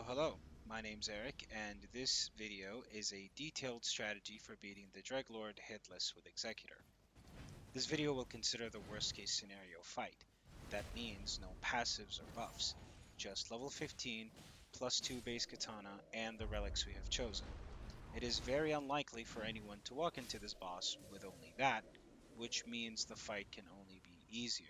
Hello. My name's Eric, and this video is a detailed strategy for beating the Dreglord hitless with Executor. This video will consider the worst case scenario fight. That means no passives or buffs, just level 15, plus 2 base katana, and the relics we have chosen. It is very unlikely for anyone to walk into this boss with only that, which means the fight can only be easier.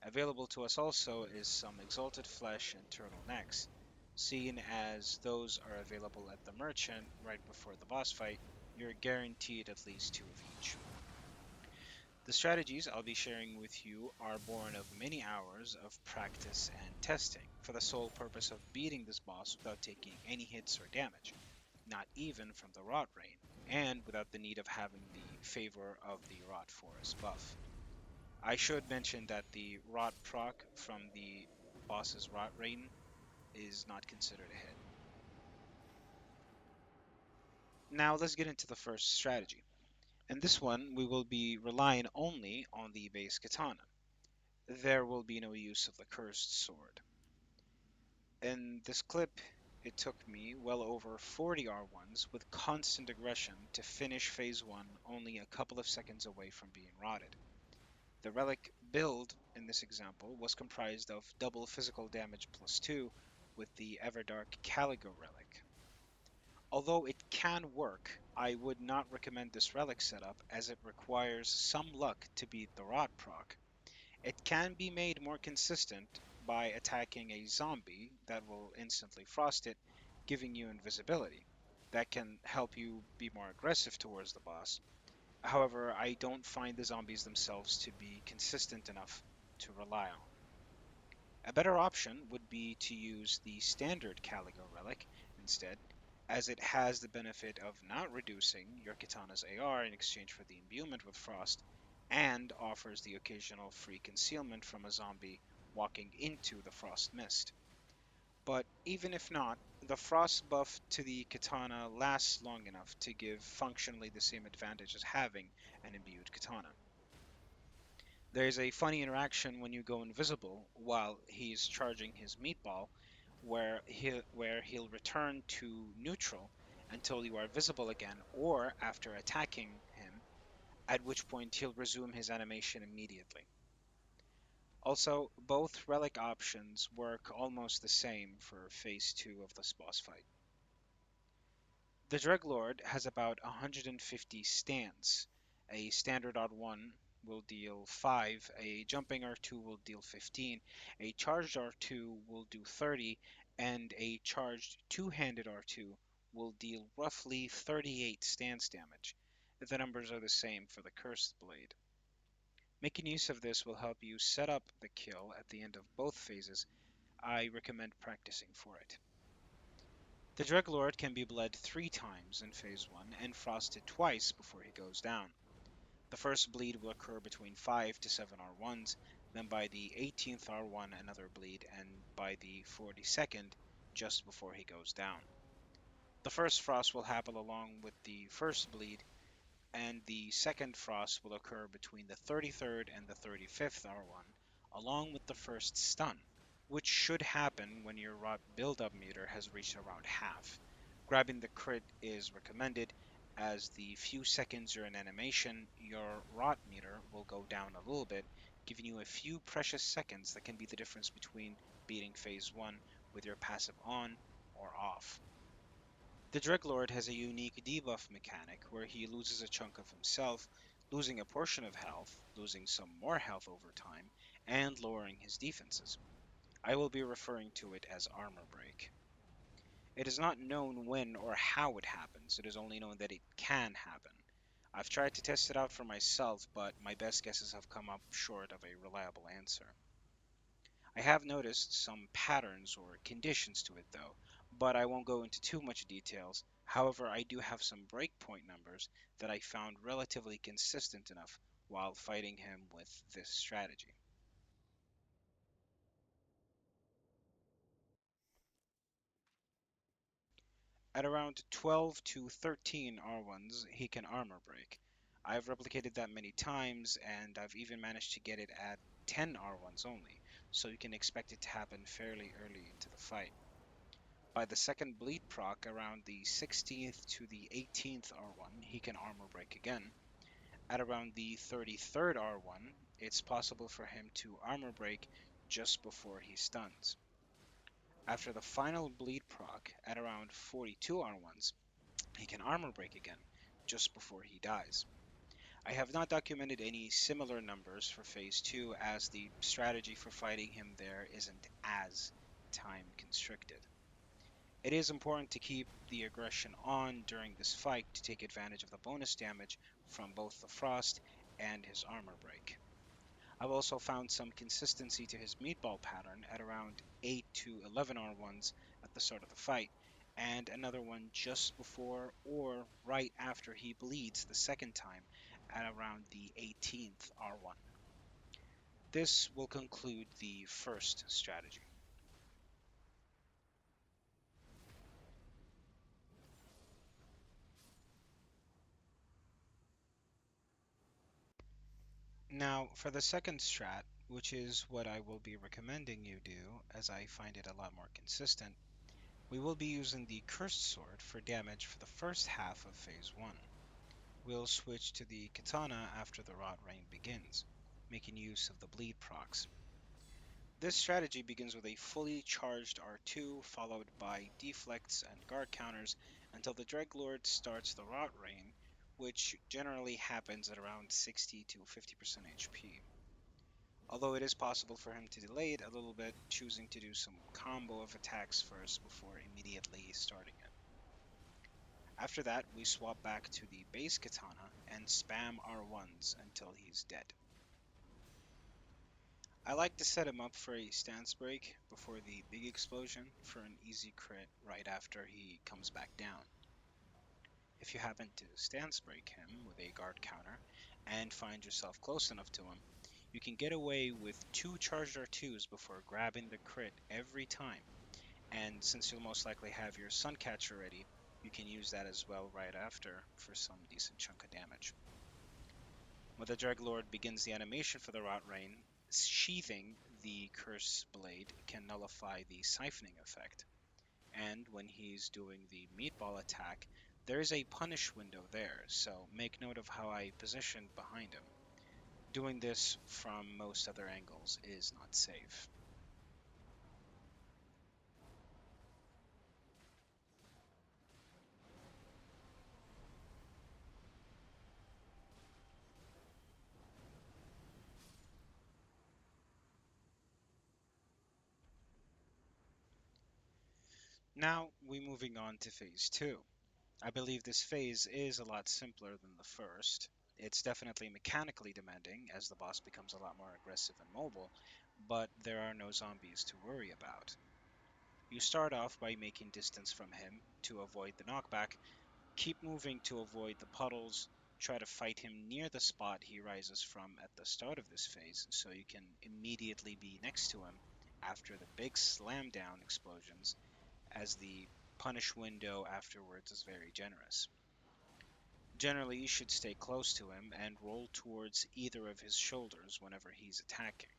Available to us also is some Exalted Flesh and Turtlenecks. Seeing as those are available at the merchant right before the boss fight, you're guaranteed at least 2 of each. The strategies I'll be sharing with you are born of many hours of practice and testing, for the sole purpose of beating this boss without taking any hits or damage, not even from the Rot Rain, and without the need of having the favor of the Rot Forest buff. I should mention that the Rot proc from the boss's Rot Rain is not considered a hit. Now let's get into the first strategy. In this one, we will be relying only on the base katana. There will be no use of the cursed sword. In this clip, it took me well over 40 R1s with constant aggression to finish phase 1 only a couple of seconds away from being rotted. The relic build in this example was comprised of double physical damage plus 2 with the Everdark Caligo relic. Although it can work, I would not recommend this relic setup as it requires some luck to beat the Rot proc. It can be made more consistent by attacking a zombie that will instantly frost it, giving you invisibility. That can help you be more aggressive towards the boss. However, I don't find the zombies themselves to be consistent enough to rely on. A better option would be to use the standard Caligo relic instead, as it has the benefit of not reducing your katana's AR in exchange for the imbuement with frost, and offers the occasional free concealment from a zombie walking into the frost mist. But even if not, the frost buff to the katana lasts long enough to give functionally the same advantage as having an imbued katana. There's a funny interaction when you go invisible while he's charging his meatball, where he'll return to neutral until you are visible again, or after attacking him, at which point he'll resume his animation immediately. Also, both relic options work almost the same for phase 2 of this boss fight. The Dreglord has about 150 stands. A standard R1 will deal 5, a jumping R2 will deal 15, a charged R2 will do 30, and a charged two-handed R2 will deal roughly 38 stance damage. The numbers are the same for the Cursed Blade. Making use of this will help you set up the kill at the end of both phases. I recommend practicing for it. The Dreglord can be bled 3 times in phase 1 and frosted twice before he goes down. The first bleed will occur between 5 to 7 R1s, then by the 18th R1 another bleed, and by the 42nd just before he goes down. The first frost will happen along with the first bleed, and the second frost will occur between the 33rd and the 35th R1, along with the first stun, which should happen when your rot build-up meter has reached around half. Grabbing the crit is recommended, as the few seconds you're in animation, your rot meter will go down a little bit, giving you a few precious seconds that can be the difference between beating phase 1 with your passive on or off. The Dreglord has a unique debuff mechanic where he loses a chunk of himself, losing a portion of health, losing some more health over time, and lowering his defenses. I will be referring to it as armor break. It is not known when or how it happens, it is only known that it can happen. I've tried to test it out for myself, but my best guesses have come up short of a reliable answer. I have noticed some patterns or conditions to it though, but I won't go into too much details. However, I do have some breakpoint numbers that I found relatively consistent enough while fighting him with this strategy. At around 12 to 13 R1s, he can armor break. I've replicated that many times, and I've even managed to get it at 10 R1s only, so you can expect it to happen fairly early into the fight. By the second bleed proc around the 16th to the 18th R1, he can armor break again. At around the 33rd R1, it's possible for him to armor break just before he stuns. After the final bleed proc at around 42 R1s, he can armor break again just before he dies. I have not documented any similar numbers for Phase 2 as the strategy for fighting him there isn't as time constricted. It is important to keep the aggression on during this fight to take advantage of the bonus damage from both the frost and his armor break. I've also found some consistency to his meatball pattern at around 8 to 11 R1s at the start of the fight, and another one just before or right after he bleeds the second time at around the 18th R1. This will conclude the first strategy. Now, for the second strat, which is what I will be recommending you do, as I find it a lot more consistent, we will be using the Cursed Sword for damage for the first half of Phase 1. We'll switch to the Katana after the Rot Rain begins, making use of the bleed procs. This strategy begins with a fully charged R2 followed by deflects and guard counters until the Dreglord starts the Rot Rain, which generally happens at around 60 to 50% HP. Although it is possible for him to delay it a little bit, choosing to do some combo of attacks first before immediately starting it. After that, we swap back to the base katana and spam R1s until he's dead. I like to set him up for a stance break before the big explosion for an easy crit right after he comes back down. If you happen to stance break him with a guard counter and find yourself close enough to him, you can get away with 2 charged R2s before grabbing the crit every time, and since you'll most likely have your Suncatcher ready, you can use that as well right after for some decent chunk of damage. When the Dreglord begins the animation for the Rot Rain, sheathing the Curse Blade can nullify the siphoning effect, and when he's doing the meatball attack, there is a punish window there, so make note of how I positioned behind him. Doing this from most other angles is not safe. Now, we're moving on to Phase 2. I believe this phase is a lot simpler than the first. It's definitely mechanically demanding, as the boss becomes a lot more aggressive and mobile, but there are no zombies to worry about. You start off by making distance from him to avoid the knockback, keep moving to avoid the puddles, try to fight him near the spot he rises from at the start of this phase so you can immediately be next to him after the big slam down explosions, as the punish window afterwards is very generous. Generally, you should stay close to him and roll towards either of his shoulders whenever he's attacking,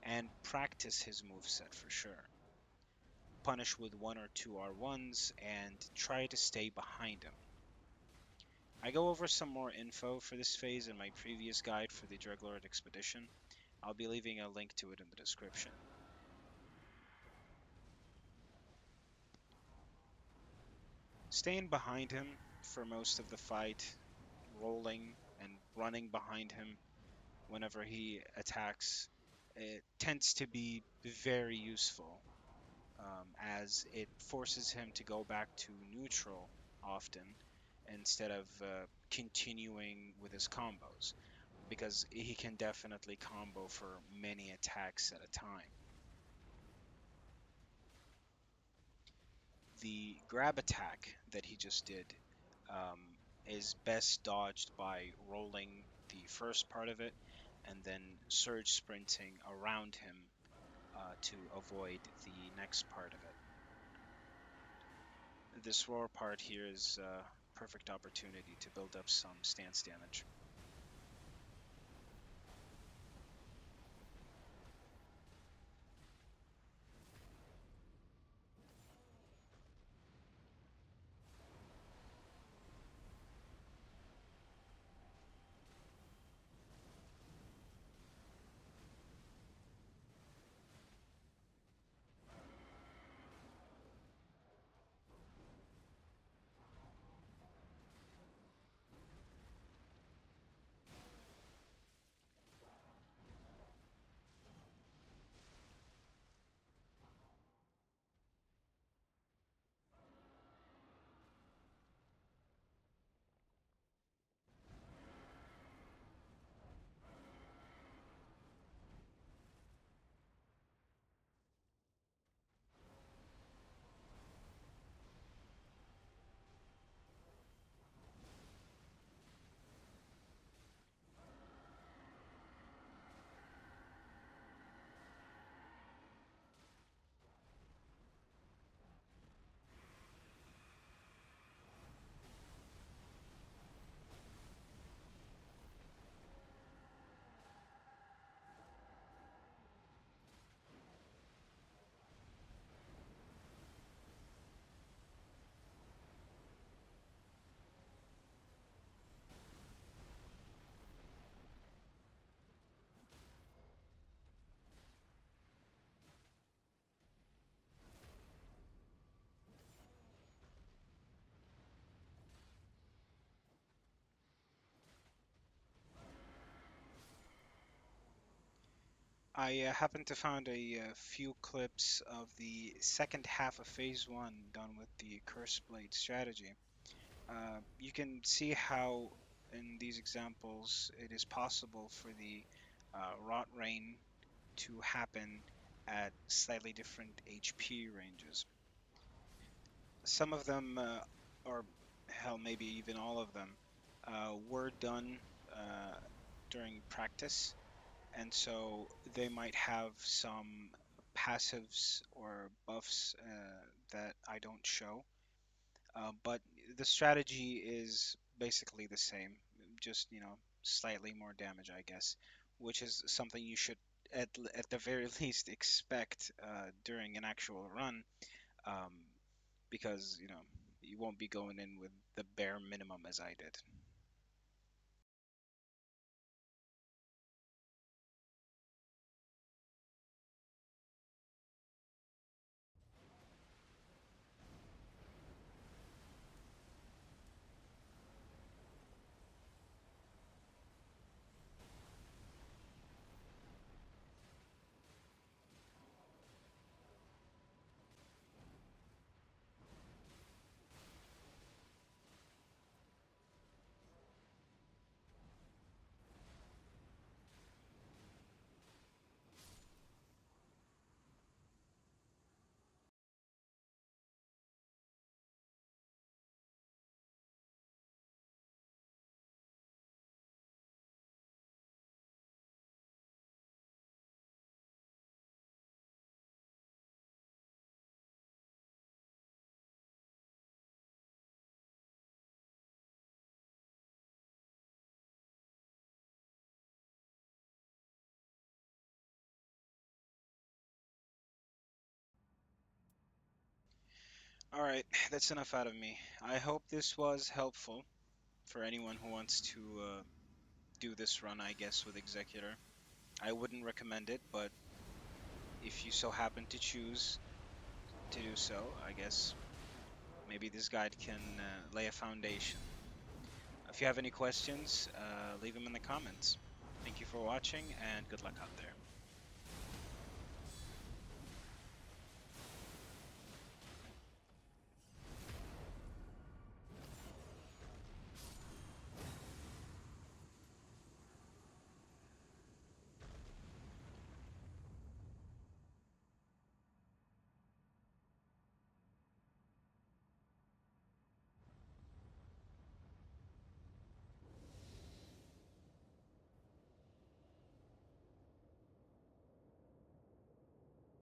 and practice his moveset for sure. Punish with 1 or 2 R1s and try to stay behind him. I go over some more info for this phase in my previous guide for the Dreglord Expedition. I'll be leaving a link to it in the description. Staying behind him for most of the fight, rolling and running behind him whenever he attacks, it tends to be very useful, as it forces him to go back to neutral often instead of continuing with his combos, because he can definitely combo for many attacks at a time. The grab attack that he just did is best dodged by rolling the first part of it and then surge sprinting around him to avoid the next part of it. This roar part here is a perfect opportunity to build up some stance damage. I happened to find a few clips of the second half of Phase 1 done with the Curse Blade strategy. You can see how in these examples it is possible for the Rot Rain to happen at slightly different HP ranges. Some of them, or hell, maybe even all of them, were done uh, during practice, and so they might have some passives or buffs that I don't show. But the strategy is basically the same, just slightly more damage, I guess, which is something you should at the very least expect during an actual run, um, because you won't be going in with the bare minimum as I did. All right, that's enough out of me. I hope this was helpful for anyone who wants to do this run, I guess, with Executor. I wouldn't recommend it, but if you so happen to choose to do so, I guess maybe this guide can lay a foundation. If you have any questions, leave them in the comments. Thank you for watching, and good luck out there.